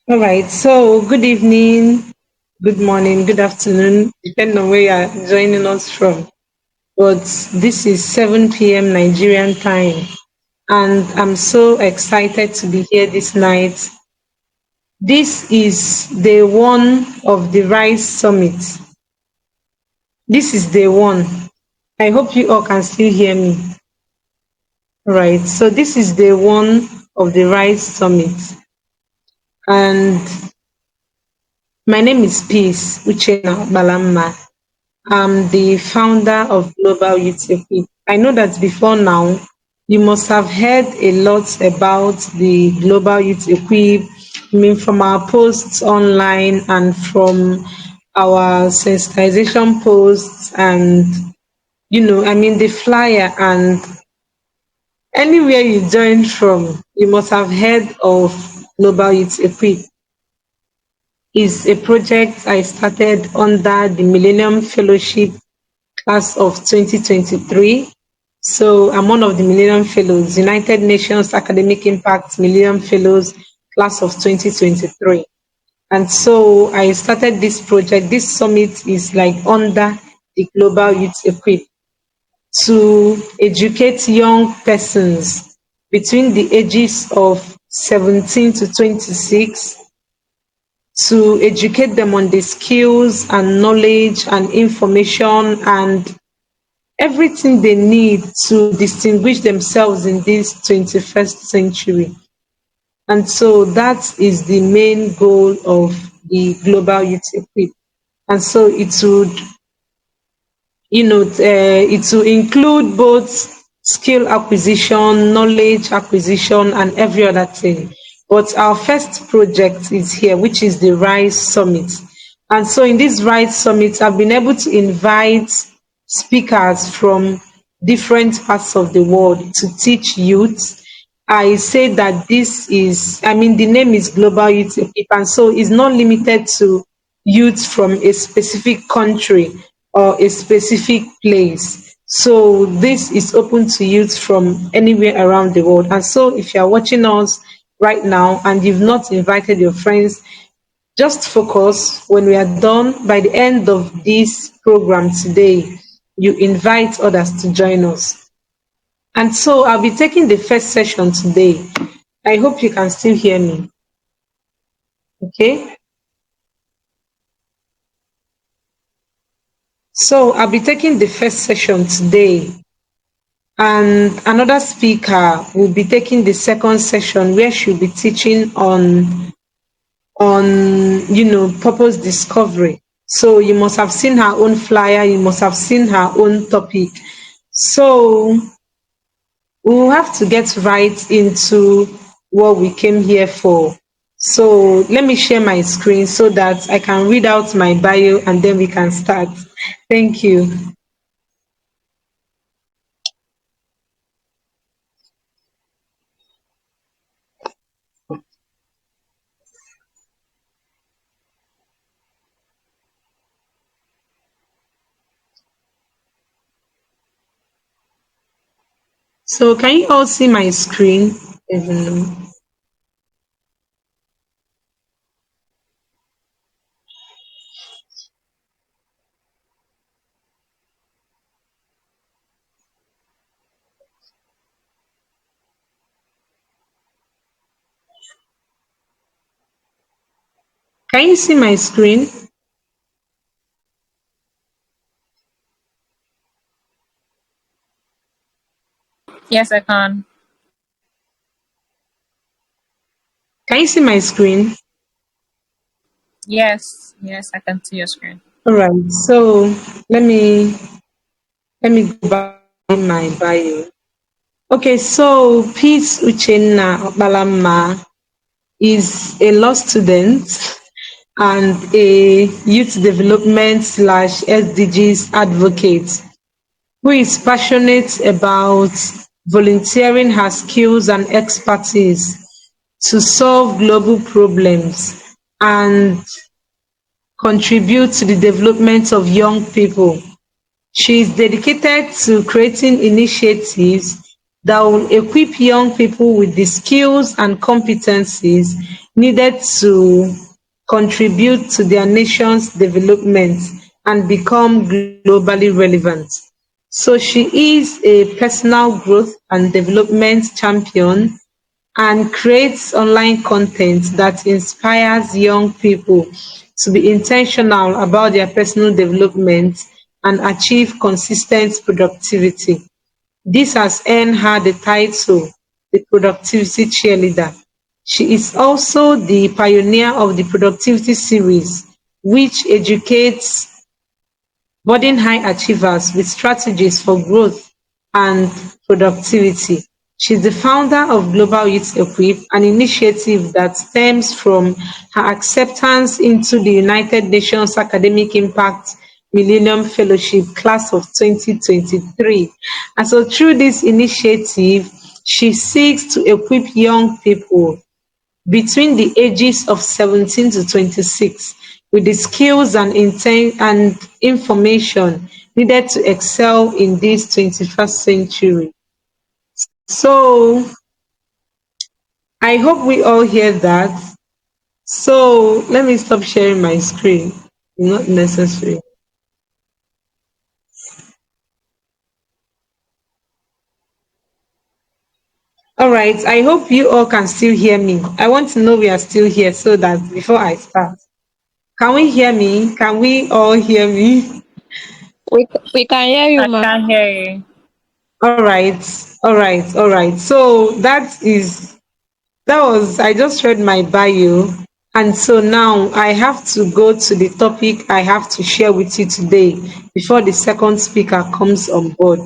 All right. So, good evening, good morning, good afternoon, depending on where you are joining us from. But this is 7 p.m. Nigerian time, and I'm so excited to be here this night. This is day one of the Rise Summit. This is day one. I hope you all can still hear me. All right. So, this is day one of the Rise Summit, and my name is Peace Uchenna Okpalanma. I'm the founder of Global YouthEquip. I know that before now, you must have heard a lot about the Global YouthEquip, I mean, from our posts online and from our sensitization posts and, the flyer and anywhere you joined from, you must have heard of Global YouthEquip. Is a project I started under the Millennium Fellowship class of 2023. So I'm one of the Millennium Fellows, United Nations Academic Impact Millennium Fellows, class of 2023. And so I started this project. This summit is like under the Global Youth Equip to educate young persons between the ages of 17 to 26, to educate them on the skills and knowledge and information and everything they need to distinguish themselves in this 21st century. And so that is the main goal of the Global Youth Equip. And so it will include both skill acquisition, knowledge acquisition, and every other thing. But our first project is here, which is the Rise Summit. And so in this Rise Summit, I've been able to invite speakers from different parts of the world to teach youth. I say that the name is Global Youth Equip, and so it's not limited to youth from a specific country or a specific place. So this is open to youth from anywhere around the world. And so if you are watching us right now and you've not invited your friends, just focus. When we are done, by the end of this program today, you invite others to join us. And so I'll be taking the first session today. I hope you can still hear me. Okay. So I'll be taking the first session today, and another speaker will be taking the second session where she'll be teaching on purpose discovery. So you must have seen her own flyer, you must have seen her own topic. So we'll have to get right into what we came here for. So let me share my screen so that I can read out my bio and then we can start. Thank you. So can you all see my screen? Can you see my screen? Yes, I can. Can you see my screen? Yes, I can see your screen. All right. So let me go back to my bio. Okay. So Peace Uchenna Okpalanma is a law student and a youth development slash SDGs advocate who is passionate about volunteering her skills and expertise to solve global problems and contribute to the development of young people. She is dedicated to creating initiatives that will equip young people with the skills and competencies needed to contribute to their nation's development and become globally relevant. So she is a personal growth and development champion and creates online content that inspires young people to be intentional about their personal development and achieve consistent productivity. This has earned her the title the Productivity Cheerleader. She is also the pioneer of the Productivity series, which educates budding high achievers with strategies for growth and productivity. She's the founder of Global YouthEquip, an initiative that stems from her acceptance into the United Nations Academic Impact Millennium Fellowship class of 2023. And so through this initiative, she seeks to equip young people between the ages of 17 to 26 with the skills and intent and information needed to excel in this 21st century. So I hope we all hear that. So let me stop sharing my screen. Not necessary. All right. I hope you all can still hear me. I want to know we are still here so that before I start. Can we hear me? Can we all hear me? We can hear you, I ma. can't hear you. All right. All right. All right. So that was I just read my bio, and so now I have to go to the topic I have to share with you today before the second speaker comes on board.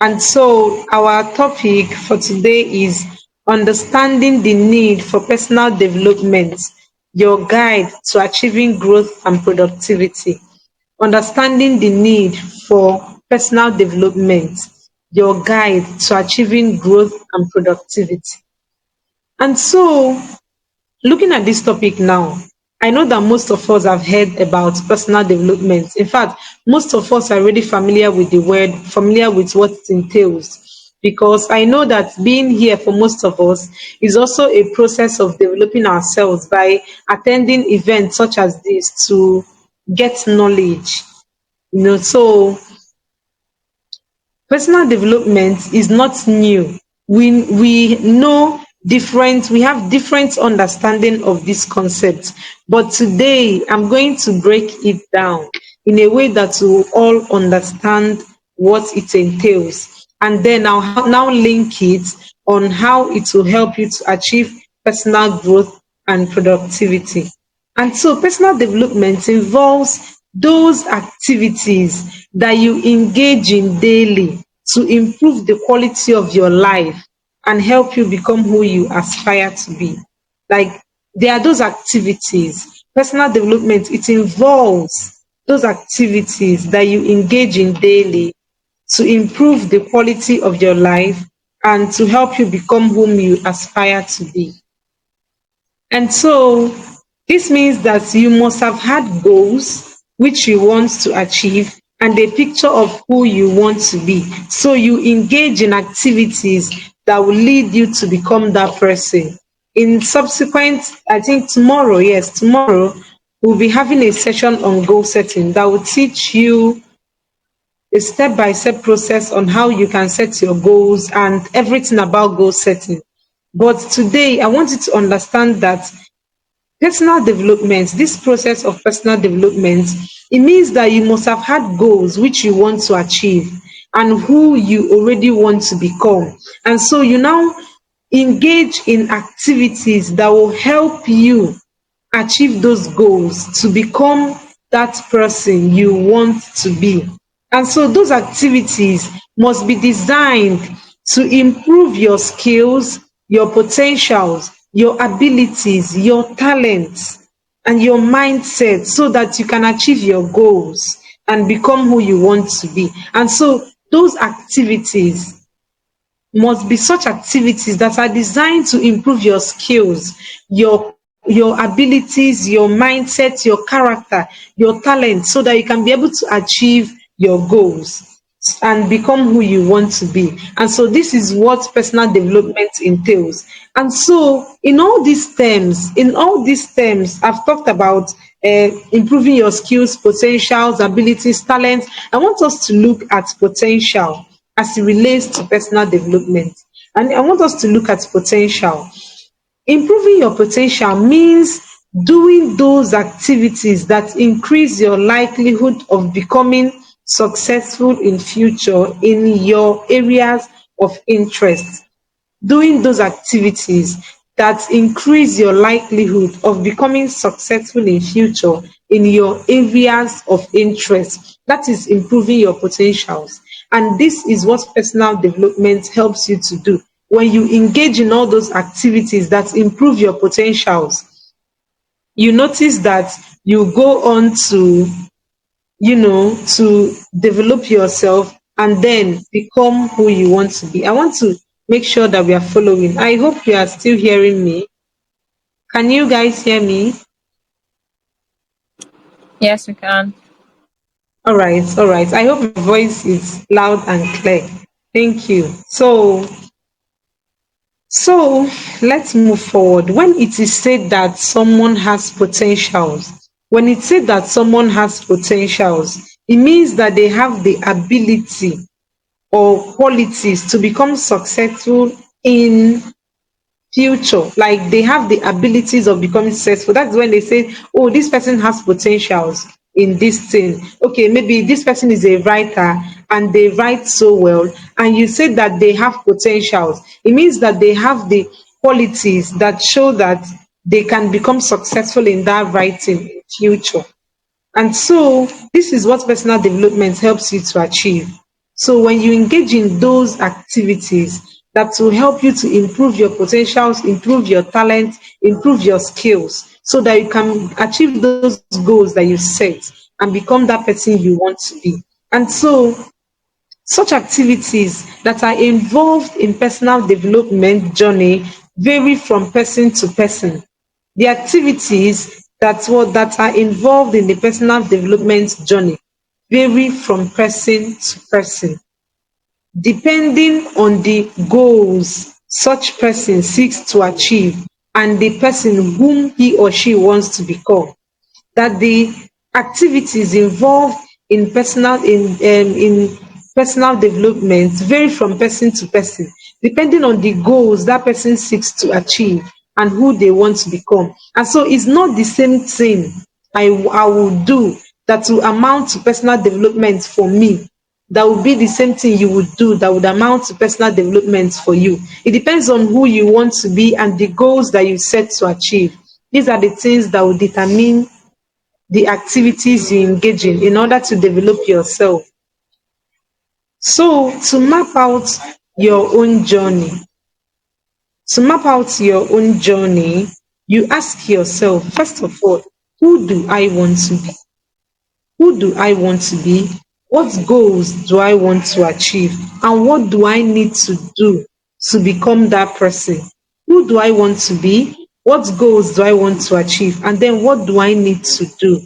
And so our topic for today is understanding the need for personal development, your guide to achieving growth and productivity. Understanding the need for personal development, your guide to achieving growth and productivity. And so looking at this topic now, I know that most of us have heard about personal development. In fact, most of us are already familiar with the word, familiar with what it entails. Because I know that being here for most of us is also a process of developing ourselves by attending events such as this to get knowledge. So personal development is not new. We know different, we have different understanding of this concept. But today I'm going to break it down in a way that we will all understand what it entails. And then I'll now link it on how it will help you to achieve personal growth and productivity. And so personal development involves those activities that you engage in daily to improve the quality of your life and help you become who you aspire to be. Like there are those activities, personal development, it involves those activities that you engage in daily to improve the quality of your life and to help you become whom you aspire to be. And so this means that you must have had goals which you want to achieve and a picture of who you want to be. So you engage in activities that will lead you to become that person. In subsequent, I think tomorrow, yes, tomorrow, we'll be having a session on goal setting that will teach you a step by step process on how you can set your goals and everything about goal setting. But today, I want you to understand that personal development, this process of personal development, it means that you must have had goals which you want to achieve and who you already want to become. And so you now engage in activities that will help you achieve those goals to become that person you want to be. And so those activities must be designed to improve your skills, your potentials, your abilities, your talents, and your mindset so that you can achieve your goals and become who you want to be. And so those activities must be such activities that are designed to improve your skills, your abilities, your mindset, your character, your talent, so that you can be able to achieve your goals. and become who you want to be. And so this is what personal development entails. And so in all these terms, I've talked about improving your skills, potentials, abilities, talents. I want us to look at potential as it relates to personal development. And I want us to look at potential. Improving your potential means doing those activities that increase your likelihood of becoming successful in future in your areas of interest. Doing those activities that increase your likelihood of becoming successful in future in your areas of interest. That is improving your potentials. And this is what personal development helps you to do. When you engage in all those activities that improve your potentials, you notice that you go on to develop yourself and then become who you want to be. I want to make sure that we are following. I hope you are still hearing me. Can you guys hear me? Yes, we can. All right, all right. I hope my voice is loud and clear. Thank you. So let's move forward. When it is said that someone has potentials, when it's said that someone has potentials, it means that they have the ability or qualities to become successful in future. Like they have the abilities of becoming successful. That's when they say, oh, this person has potentials in this thing. Okay, maybe this person is a writer and they write so well, and you say that they have potentials. It means that they have the qualities that show that they can become successful in that writing in future. And so this is what personal development helps you to achieve. So when you engage in those activities that will help you to improve your potentials, improve your talent, improve your skills, so that you can achieve those goals that you set and become that person you want to be. And so such activities that are involved in personal development journey vary from person to person. The activities that are involved in the personal development journey vary from person to person, depending on the goals such person seeks to achieve and the person whom he or she wants to become. That the activities involved in personal development vary from person to person, depending on the goals that person seeks to achieve and who they want to become. And so it's not the same thing I will do that will amount to personal development for me, that would be the same thing you would do that would amount to personal development for you. It depends on who you want to be and the goals that you set to achieve. These are the things that will determine the activities you engage in order to develop yourself. So your own journey, to map out your own journey, you ask yourself, first of all, who do I want to be? Who do I want to be? What goals do I want to achieve? And what do I need to do to become that person? Who do I want to be? What goals do I want to achieve? And then what do I need to do?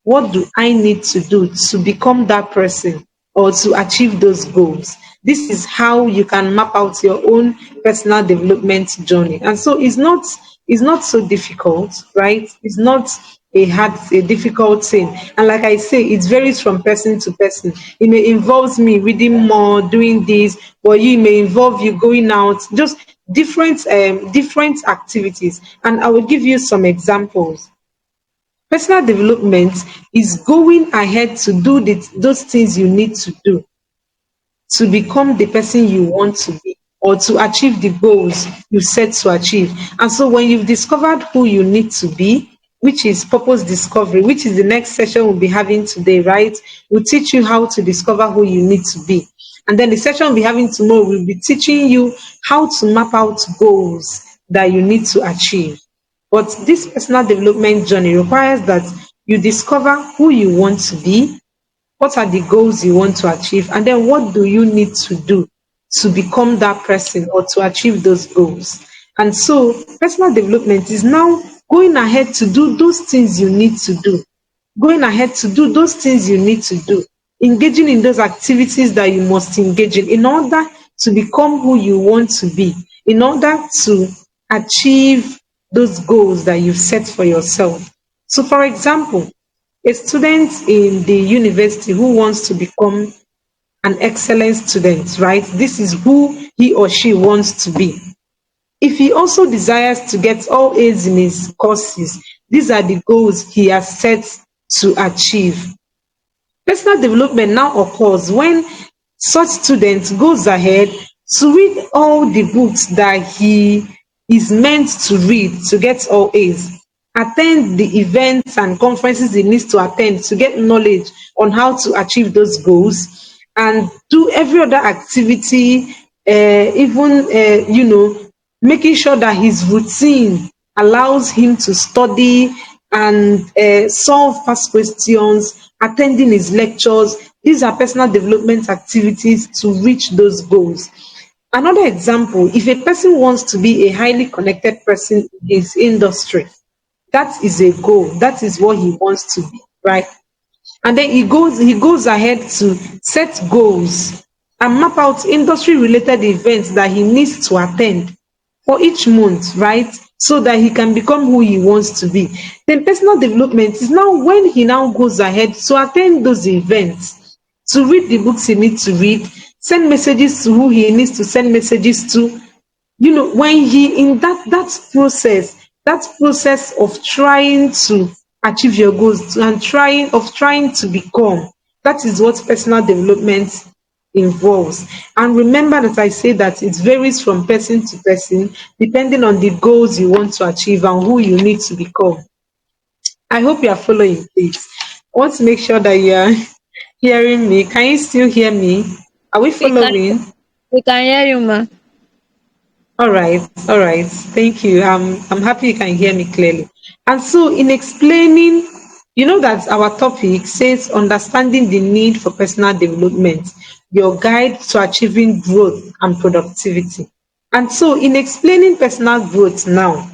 What do I need to do to become that person or to achieve those goals? This is how you can map out your own personal development journey. And so it's not so difficult, right? It's not a difficult thing. And like I say, it varies from person to person. It may involve me reading more, doing this, or you may involve you going out, just different activities. And I will give you some examples. Personal development is going ahead to do those things you need to do to become the person you want to be or to achieve the goals you set to achieve. And so when you've discovered who you need to be, which is purpose discovery, which is the next session we'll be having today, right? We'll teach you how to discover who you need to be. And then the session we'll be having tomorrow will be teaching you how to map out goals that you need to achieve. But this personal development journey requires that you discover who you want to be, what are the goals you want to achieve, and then what do you need to do to become that person or to achieve those goals. And so personal development is now going ahead to do those things you need to do, going ahead to do those things you need to do engaging in those activities that you must engage in order to become who you want to be, in order to achieve those goals that you've set for yourself. So, for example, a student in the university who wants to become an excellent student, right? This is who he or she wants to be. If he also desires to get all A's in his courses, these are the goals he has set to achieve. Personal development now occurs when such student goes ahead to read all the books that he is meant to read to get all A's, attend the events and conferences he needs to attend to get knowledge on how to achieve those goals, and do every other activity, even making sure that his routine allows him to study and solve past questions, attending his lectures. These are personal development activities to reach those goals. Another example, if a person wants to be a highly connected person in his industry, that is a goal. That is what he wants to be, right? And then he goes ahead to set goals and map out industry related events that he needs to attend for each month, right? So that he can become who he wants to be. Then personal development is now when he now goes ahead to attend those events, to read the books he needs to read, send messages to who he needs to send messages to. When he in that process of trying to achieve your goals and trying to become, that is what personal development involves. And remember that I say that it varies from person to person depending on the goals you want to achieve and who you need to become. I hope you are following, please. I want to make sure that you are hearing me. Can you still hear me? Are we We can following? we can hear you, ma. All right, all right. Thank you. I'm happy you can hear me clearly. And so, in explaining, that our topic says understanding the need for personal development, your guide to achieving growth and productivity. And so, in explaining personal growth now,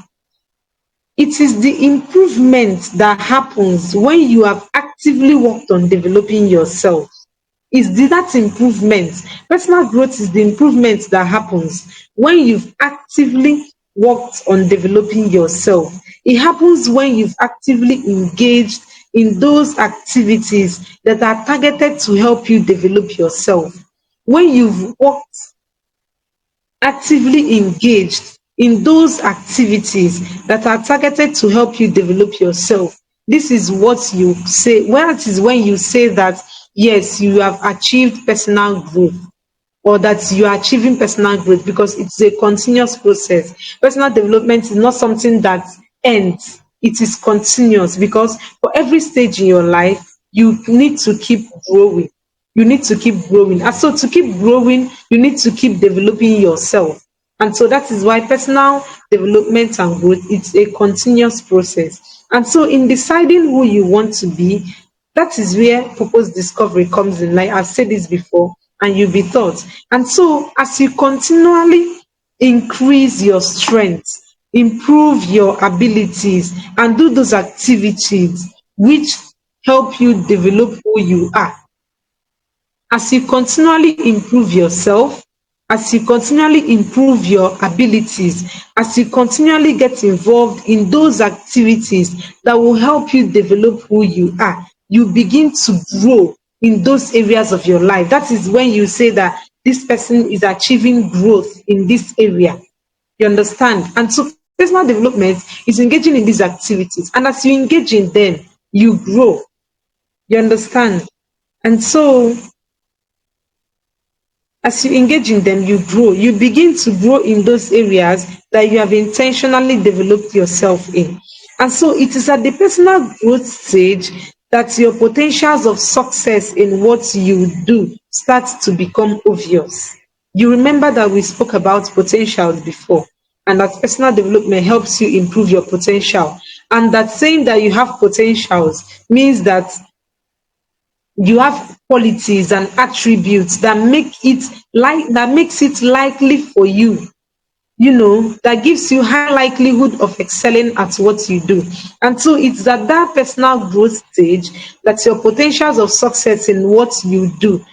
it is the improvement that happens when you have actively worked on developing yourself. That improvement. Personal growth is the improvement that happens when you've actively worked on developing yourself. It happens when you've actively engaged in those activities that are targeted to help you develop yourself. When you've worked actively engaged in those activities that are targeted to help you develop yourself. This is what you say. Well, it is when you say that, yes, you have achieved personal growth, or that you are achieving personal growth, because it's a continuous process. Personal development is not something that ends, it is continuous, because for every stage in your life, you need to keep growing. You need to keep growing. And so to keep growing, you need to keep developing yourself. And so that is why personal development and growth, it's a continuous process. And so in deciding who you want to be, that is where purpose discovery comes in. Like I've said this before, and you'll be taught. And so as you continually increase your strength, improve your abilities, and do those activities which help you develop who you are, as you continually improve yourself, as you continually improve your abilities, as you continually get involved in those activities that will help you develop who you are, you begin to grow in those areas of your life. That is when you say that this person is achieving growth in this area. You understand? And so personal development is engaging in these activities. And as you engage in them, you grow. You understand? And so as you engage in them, you grow. You begin to grow in those areas that you have intentionally developed yourself in. And so it is at the personal growth stage that your potentials of success in what you do start to become obvious. You remember that we spoke about potentials before, and that personal development helps you improve your potential. And that saying that you have potentials means that you have qualities and attributes that makes it likely for you that gives you high likelihood of excelling at what you do. And so it's at that personal growth stage that your potentials of success in what you do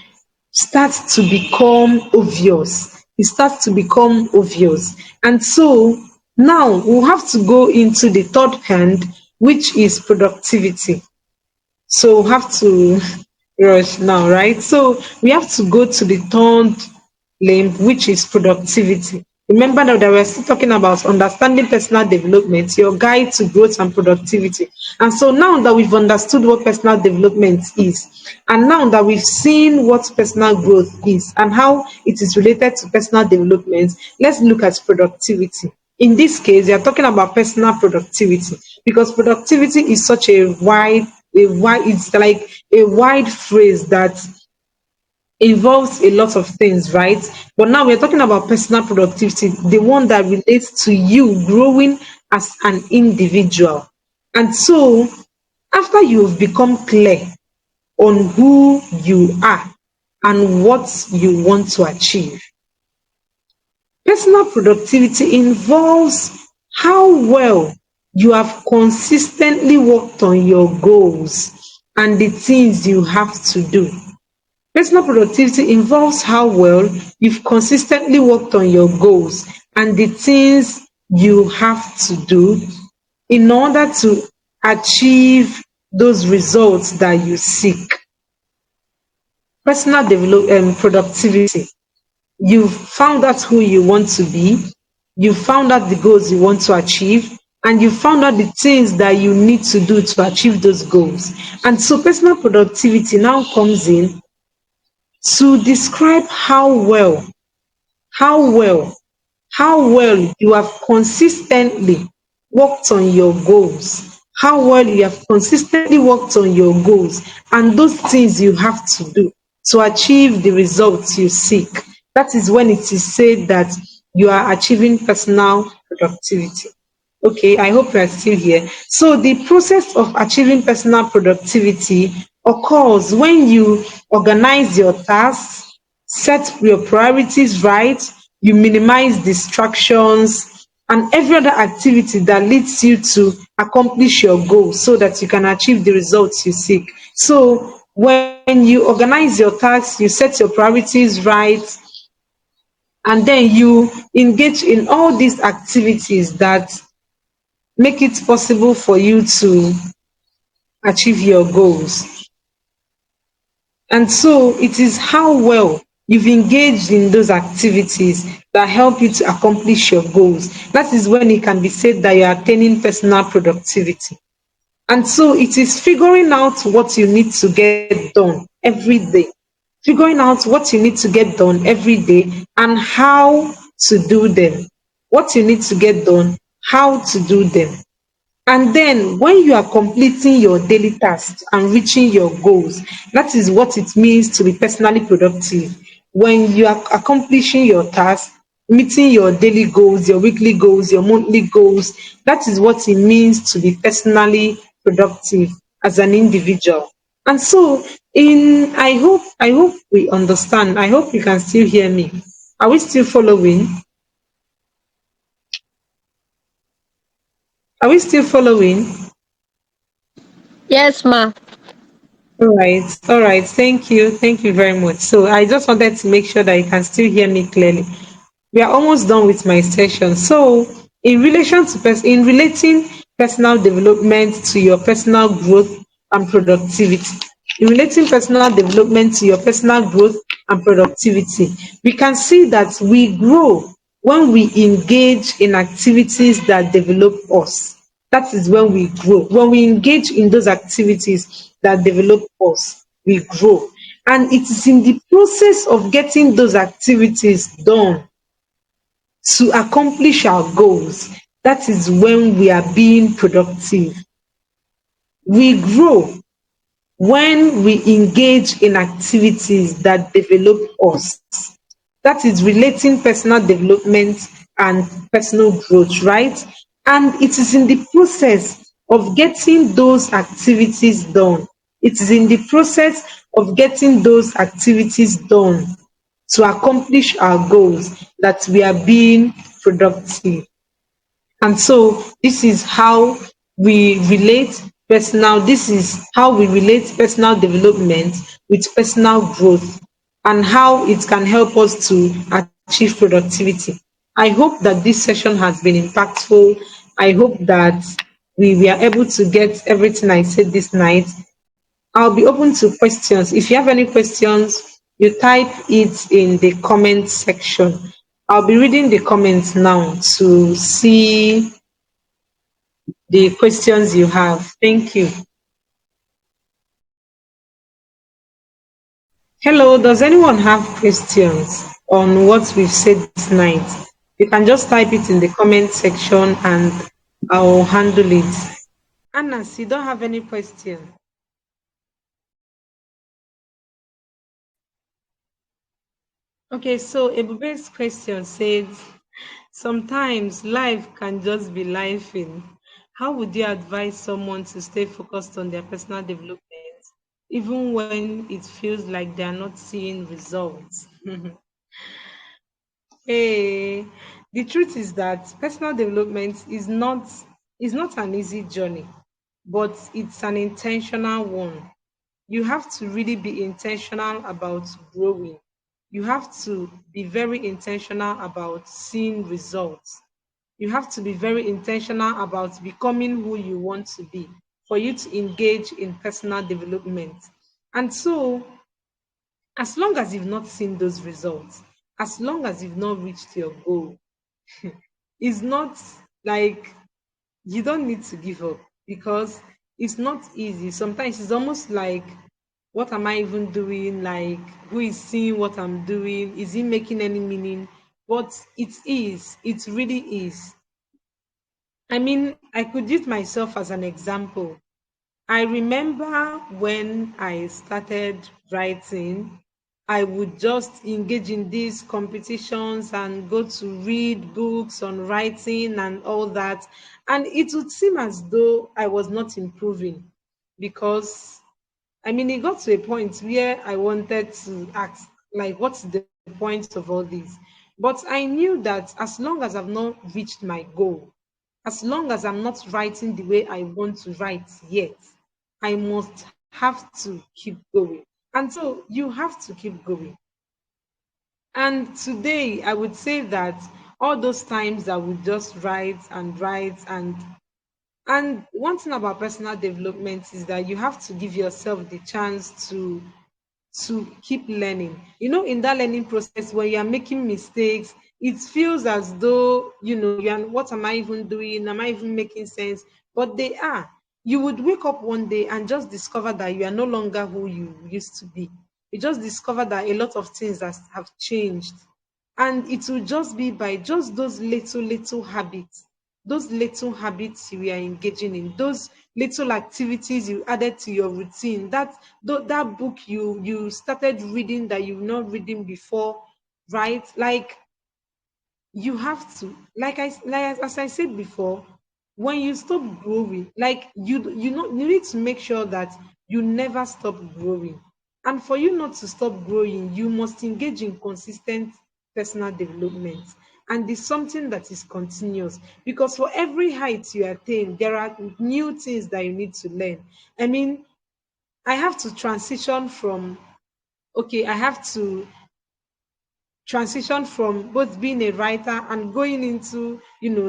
starts to become obvious. It starts to become obvious. And so now we'll have to go into the third hand, which is productivity. So we have to rush now, right? So we have to go to the third limb, which is productivity. Remember that we're still talking about understanding personal development, your guide to growth and productivity. And so now that we've understood what personal development is, and now that we've seen what personal growth is and how it is related to personal development, let's look at productivity. In this case, we are talking about personal productivity because productivity is such it's like a wide phrase that involves a lot of things, right? But now we're talking about personal productivity, the one that relates to you growing as an individual. And so, after you've become clear on who you are and what you want to achieve, personal productivity involves how well you have consistently worked on your goals and the things you have to do. Personal productivity involves how well you've consistently worked on your goals and the things you have to do in order to achieve those results that you seek. Productivity. You've found out who you want to be, you found out the goals you want to achieve, and you found out the things that you need to do to achieve those goals. And so personal productivity now comes in to describe how well, how well you have consistently worked on your goals, how well you have consistently worked on your goals, and those things you have to do to achieve the results you seek. That is when it is said that you are achieving personal productivity. Okay, I hope you are still here. So, the process of achieving personal productivity occurs when you organize your tasks, set your priorities right, you minimize distractions, and every other activity that leads you to accomplish your goals so that you can achieve the results you seek. So, when you organize your tasks, you set your priorities right, and then you engage in all these activities that make it possible for you to achieve your goals. And so it is how well you've engaged in those activities that help you to accomplish your goals. That is when it can be said that you are attaining personal productivity. And so it is figuring out what you need to get done every day, figuring out what you need to get done every day and how to do them. What you need to get done, how to do them. And then when you are completing your daily tasks and reaching your goals, that is what it means to be personally productive. When you are accomplishing your tasks, meeting your daily goals, your weekly goals, your monthly goals, that is what it means to be personally productive as an individual. And so in I hope we understand. I hope you can still hear me. Are we still following? Are we still following? Yes, ma. All right. Thank you very much. So I just wanted to make sure that you can still hear me clearly. We are almost done with my session. So, in relating personal development to your personal growth and productivity, in relating personal development to your personal growth and productivity, we can see that we grow when we engage in activities that develop us. That is when we grow. When we engage in those activities that develop us, we grow. And it is in the process of getting those activities done to accomplish our goals, that is when we are being productive. We grow when we engage in activities that develop us. That is relating personal development and personal growth, right? And it is in the process of getting those activities done. It is in the process of getting those activities done to accomplish our goals that we are being productive. And so this is how we relate this is how we relate personal development with personal growth and how it can help us to achieve productivity. I hope that this session has been impactful. I hope that we are able to get everything I said this night. I'll be open to questions. If you have any questions, you type it in the comment section. I'll be reading the comments now to see the questions you have. Thank you. Hello, does anyone have questions on what we've said this night? You can just type it in the comment section and I'll handle it. Anna, you don't have any question. Okay, so Ebube's question says, sometimes life can just be life in. How would you advise someone to stay focused on their personal development, even when it feels like they are not seeing results? Hey, the truth is that personal development is not an easy journey, but it's an intentional one. You have to really be intentional about growing. You have to be very intentional about seeing results. You have to be very intentional about becoming who you want to be for you to engage in personal development. And so, as long as you've not seen those results, as long as you've not reached your goal, it's not like you don't need to give up because it's not easy. Sometimes it's almost like, what am I even doing? Like, who is seeing what I'm doing? Is it making any meaning? But it is, it really is. I mean, I could use myself as an example. I remember when I started writing, I would just engage in these competitions and go to read books on writing and all that. And it would seem as though I was not improving because, I mean, it got to a point where I wanted to ask, like, what's the point of all this? But I knew that as long as I've not reached my goal, as long as I'm not writing the way I want to write yet, I must have to keep going. And so you have to keep going. And today, I would say that all those times I would just write and write and one thing about personal development is that you have to give yourself the chance to keep learning. In that learning process, when you are making mistakes, it feels as though, what am I even doing? Am I even making sense? But they are. You would wake up one day and just discover that you are no longer who you used to be. You just discover that a lot of things have changed. And it will just be by just those little habits you are engaging in, those little activities you added to your routine, that book you started reading that you've not reading before, right? Like, you have to, like as I said before, when you stop growing, like, you need to make sure that you never stop growing. And for you not to stop growing, you must engage in consistent personal development. And it's something that is continuous, because for every height you attain, there are new things that you need to learn. I mean, I have to transition from, okay, I have to transition from both being a writer and going into,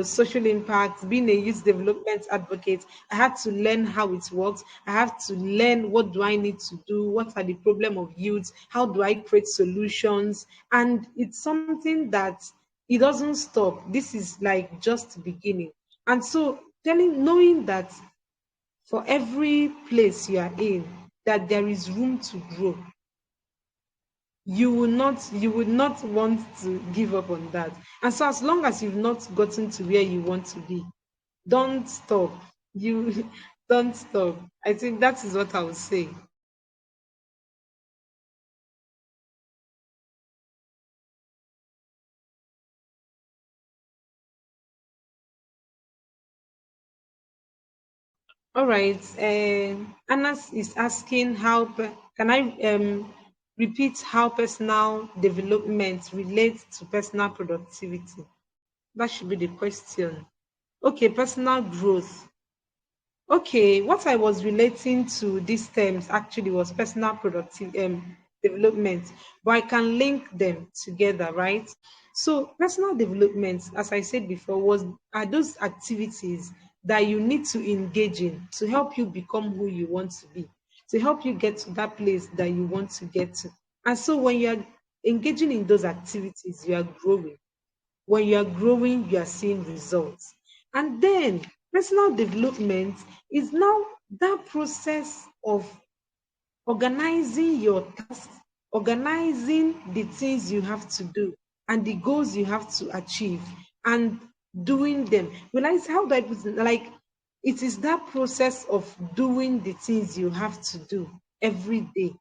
social impact, being a youth development advocate. I had to learn how it works. I have to learn, what do I need to do, what are the problem of youth, how do I create solutions. And it's something that it doesn't stop. This is like just beginning. And so, knowing that for every place you are in, that there is room to grow, you would not want to give up on that. And so, as long as you've not gotten to where you want to be, don't stop. You don't stop. I think that is what I would say. All right. Anas is asking, can I repeat how personal development relates to personal productivity? That should be the question. Okay, personal growth. Okay, what I was relating to these terms actually was personal productive development, but I can link them together, right? So, personal development, as I said before, was are those activities that you need to engage in to help you become who you want to be, to help you get to that place that you want to get to. And so, when you are engaging in those activities, you are growing. When you are growing, you are seeing results. And then personal development is now that process of organizing your tasks, organizing the things you have to do and the goals you have to achieve and doing them. Realize how do I put it? Like it is that process of doing the things you have to do every day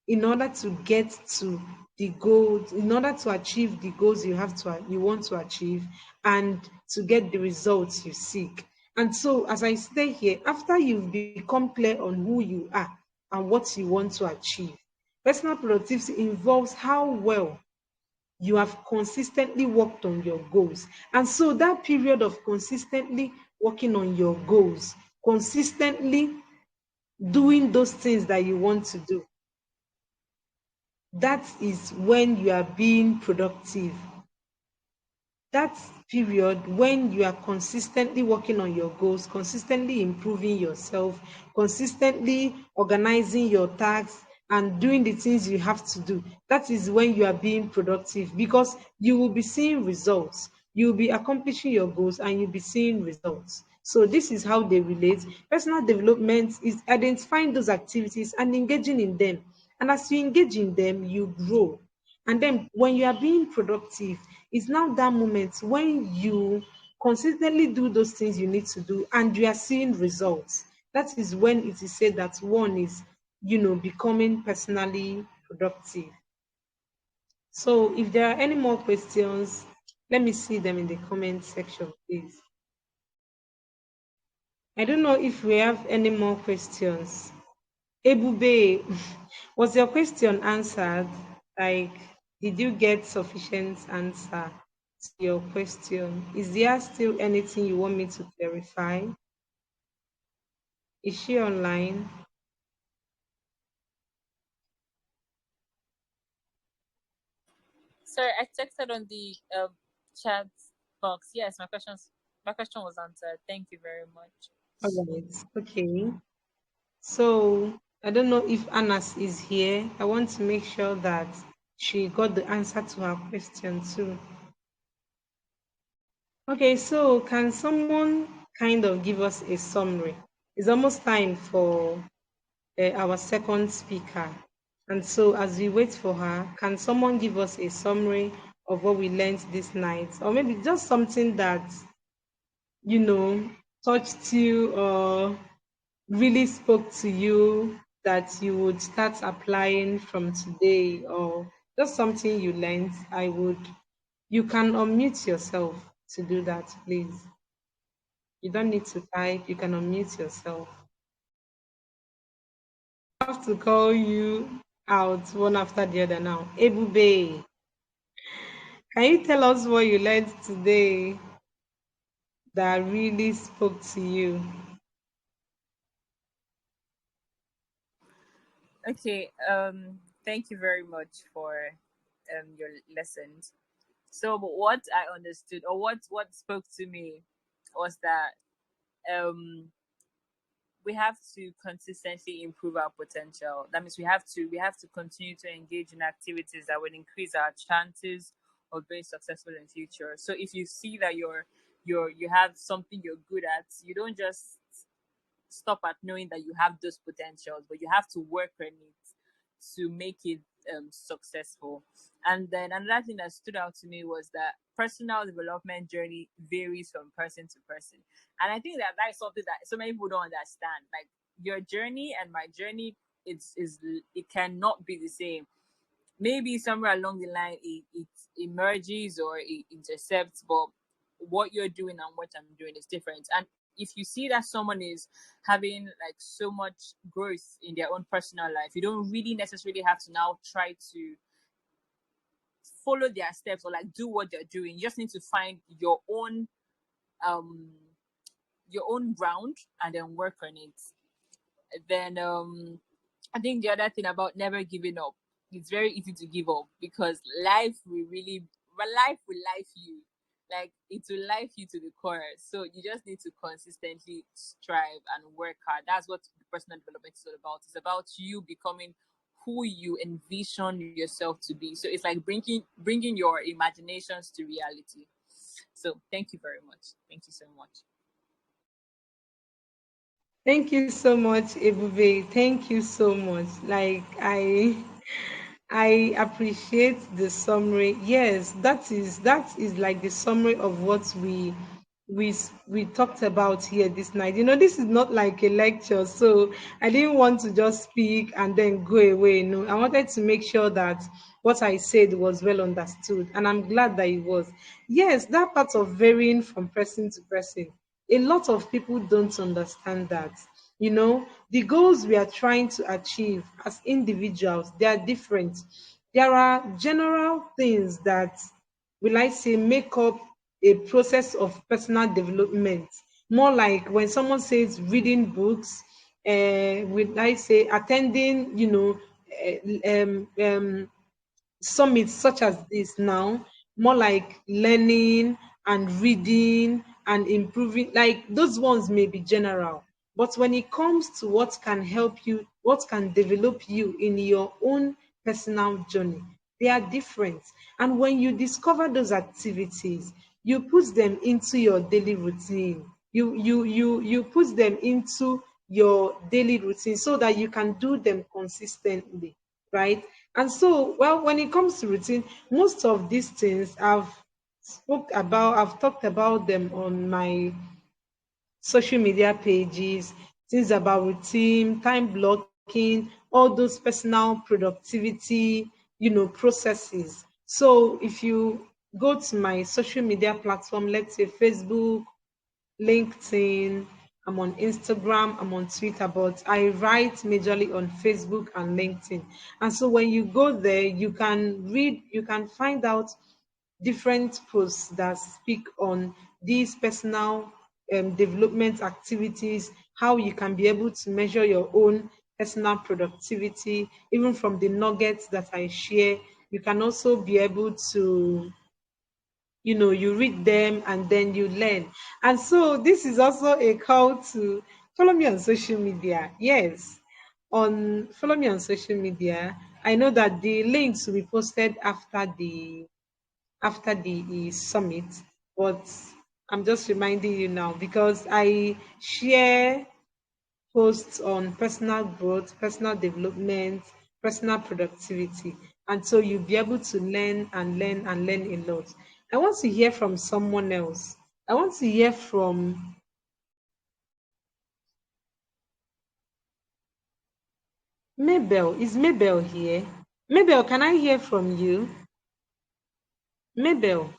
in order to get to the goals, in order to achieve the goals you want to achieve and to get the results you seek. And so as I stay here, after you've become clear on who you are and what you want to achieve, personal productivity involves how well you have consistently worked on your goals. And so that period of consistently working on your goals, consistently doing those things that you want to do, that is when you are being productive. That period when you are consistently working on your goals, consistently improving yourself, consistently organizing your tasks and doing the things you have to do, that is when you are being productive because you will be seeing results. You will be accomplishing your goals and you'll be seeing results. So this is how they relate. Personal development is identifying those activities and engaging in them. And as you engage in them, you grow. And then when you are being productive, it's now that moment when you consistently do those things you need to do and you are seeing results. That is when it is said that one is, becoming personally productive. So if there are any more questions, let me see them in the comment section, please. I don't know if we have any more questions. Ebube, was your question answered? Like, did you get sufficient answer to your question? Is there still anything you want me to clarify? Is she online? Sorry, I texted on the chat box. Yes, my question was answered. Thank you very much. All right. Okay. So I don't know if Anas is here. I want to make sure that she got the answer to her question too. Okay, so can someone kind of give us a summary? It's almost time for our second speaker. And so, as we wait for her, can someone give us a summary of what we learned this night? Or maybe just something that, you know, touched you or really spoke to you that you would start applying from today, or just something you learned. You can unmute yourself to do that, please. You don't need to type, you can unmute yourself. I have to call you out one after the other now. Ebube, can you tell us what you learned today that really spoke to you? Okay. Thank you very much for your lessons. So, but what I understood or what spoke to me was that um we have to consistently improve our potential. That means we have to continue to engage in activities that will increase our chances of being successful in future. So if you see that you have something you're good at, you don't just stop at knowing that you have those potentials, but you have to work on it to make it successful. And then another thing that stood out to me was that personal development journey varies from person to person. And I think that that's something that so many people don't understand. Like your journey and my journey, it cannot be the same. Maybe somewhere along the line it emerges or it intercepts, but what you're doing and what I'm doing is different. And if you see that someone is having like so much growth in their own personal life, you don't really necessarily have to now try to follow their steps or like do what they're doing. You just need to find um your own ground and then work on it. Then I think the other thing about never giving up, it's very easy to give up because life will life you. Like it will life you to the core. So you just need to consistently strive and work hard. That's what the personal development is all about. It's about you becoming who you envision yourself to be. So it's like bringing your imaginations to reality. So thank you very much. Thank you so much. Thank you so much, Ebube. Thank you so much. Like I appreciate the summary. Yes, that is like the summary of what we talked about here this night. This is not like a lecture, so I didn't want to just speak and then go away. No, I wanted to make sure that what I said was well understood, and I'm glad that it was. Yes, that part of varying from person to person, a lot of people don't understand that. The goals we are trying to achieve as individuals, they are different. There are general things that, will I say, make up a process of personal development. More like when someone says reading books, will I say attending, summits such as this now, more like learning and reading and improving, like those ones may be general. But when it comes to what can help you, what can develop you in your own personal journey, they are different. And when you discover those activities, you put them into your daily routine. You put them into your daily routine so that you can do them consistently, right? And so, well, when it comes to routine, most of these things I've talked about them on my social media pages, things about routine, time blocking, all those personal productivity, processes. So if you go to my social media platform, let's say Facebook, LinkedIn, I'm on Instagram, I'm on Twitter, but I write majorly on Facebook and LinkedIn. And so when you go there, you can read, you can find out different posts that speak on these personal development activities, how you can be able to measure your own personal productivity, even from the nuggets that I share. You can also be able to, you read them and then you learn. And so this is also a call to follow me on social media. Yes, on follow me on social media. I know that the links will be posted after the summit, but I'm just reminding you now because I share posts on personal growth, personal development, personal productivity. And so you'll be able to learn and learn and learn a lot. I want to hear from someone else. I want to hear from Mabel. Is Mabel here? Mabel, can I hear from you? Mabel,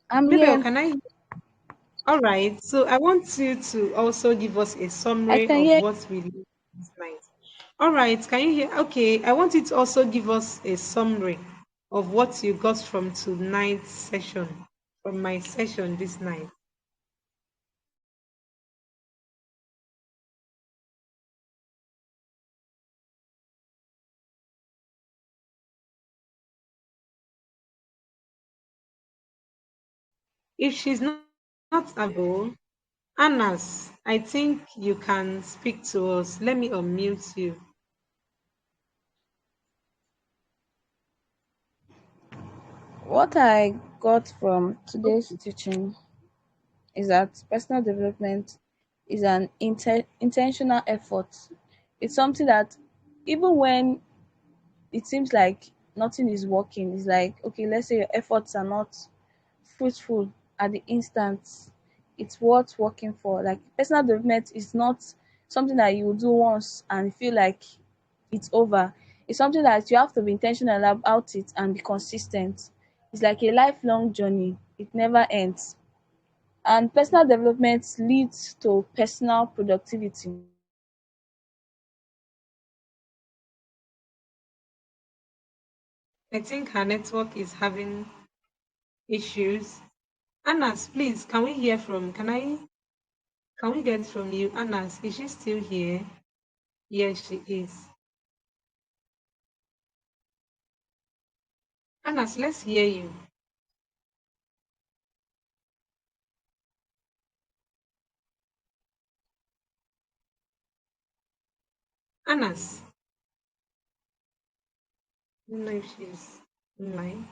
I'm Mabel, here. can I? All right. So I want you to also give us a I summary can of hear. what we learned this night. All right. Can you hear? Okay. I want you to also give us a summary of what you got from tonight's session, from my session this night. If she's not available, Anas, I think you can speak to us. Let me unmute you. What I got from today's teaching is that personal development is an intentional effort. It's something that even when it seems like nothing is working, it's like, okay, let's say your efforts are not fruitful at the instant, it's worth working for. Like personal development is not something that you do once and feel like it's over. It's something that you have to be intentional about it and be consistent. It's like a lifelong journey. It never ends. And personal development leads to personal productivity. I think her network is having issues. Anas, please, can we hear from, can we get from you? Anas, is she still here? Yes, she is. Anas, let's hear you. Anas, I don't know if she's online.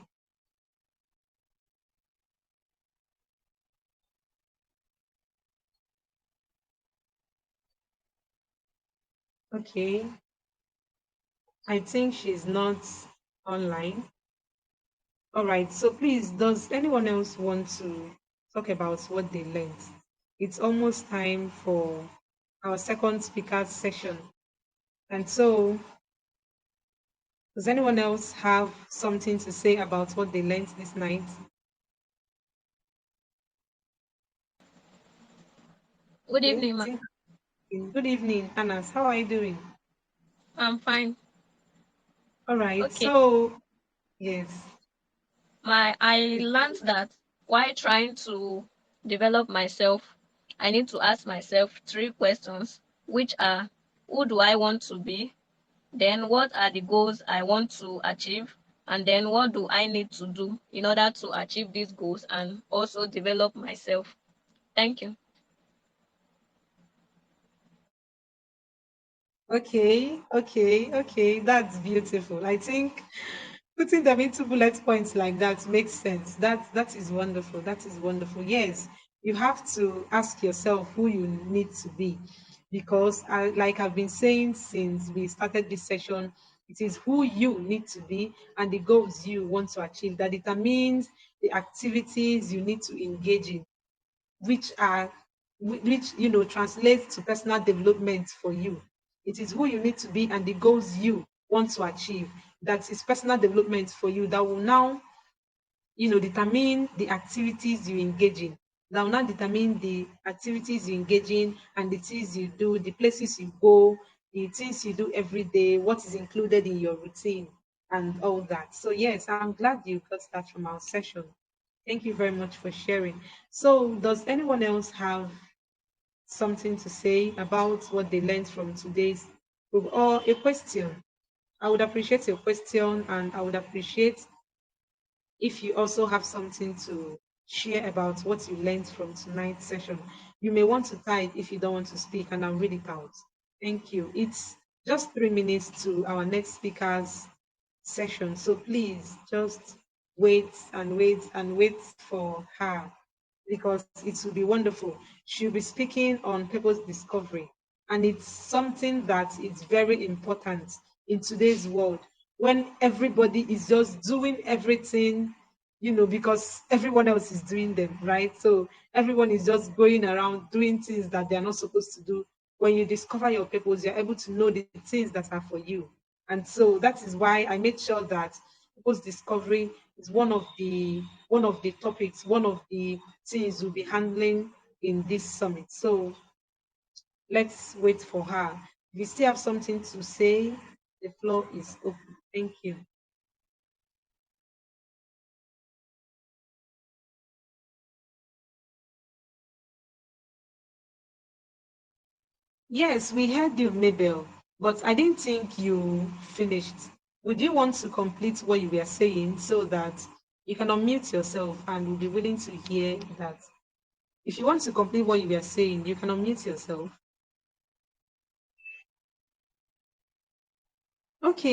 Okay, I think she's not online. All right, so please, does anyone else want to talk about what they learned? It's almost time for our second speaker session. And so, does anyone else have something to say about what they learned this night? Good Okay, evening, ma. think, good evening, Anas. How are you doing? I'm fine. All right, Okay. so, yes. I learned that while trying to develop myself, I need to ask myself three questions, which are who do I want to be? Then what are the goals I want to achieve? And then what do I need to do in order to achieve these goals and also develop myself? Thank you. Okay. That's beautiful. I think putting them into bullet points like that makes sense. That is wonderful. That is wonderful. Yes, you have to ask yourself who you need to be, because like I've been saying since we started this session, it is who you need to be and the goals you want to achieve that determines the activities you need to engage in, which are which translates to personal development for you. It is who you need to be and the goals you want to achieve that is personal development for you, that will now determine the activities you engage in, that will now determine the activities you engage in and the things you do, the places you go, the things you do every day, what is included in your routine and all that. So yes, I'm glad you got that from our session. Thank you very much for sharing. So, does anyone else have something to say about what they learned from today's group, or a question? I would appreciate your question, and I would appreciate if you also have something to share about what you learned from tonight's session. You may want to type if you don't want to speak, and I'll read it out. Thank you. It's just 3 minutes to our next speaker's session. So please just wait and wait and wait for her, because it will be wonderful. She'll be speaking on purpose discovery, and it's something that is very important in today's world when everybody is just doing everything, because everyone else is doing them, right? So everyone is just going around doing things that they are not supposed to do. When you discover your purpose, you're able to know the things that are for you. And so that is why I made sure that purpose discovery is one of the topics, one of the things we'll be handling in this summit. So let's wait for her. If you still have something to say, the floor is open. Thank you. Yes, we heard you, Mabel, but I didn't think you finished. Would you want to complete what you were saying so that you can unmute yourself and we'll be willing to hear that? If you want to complete what you were saying, you can unmute yourself. Okay.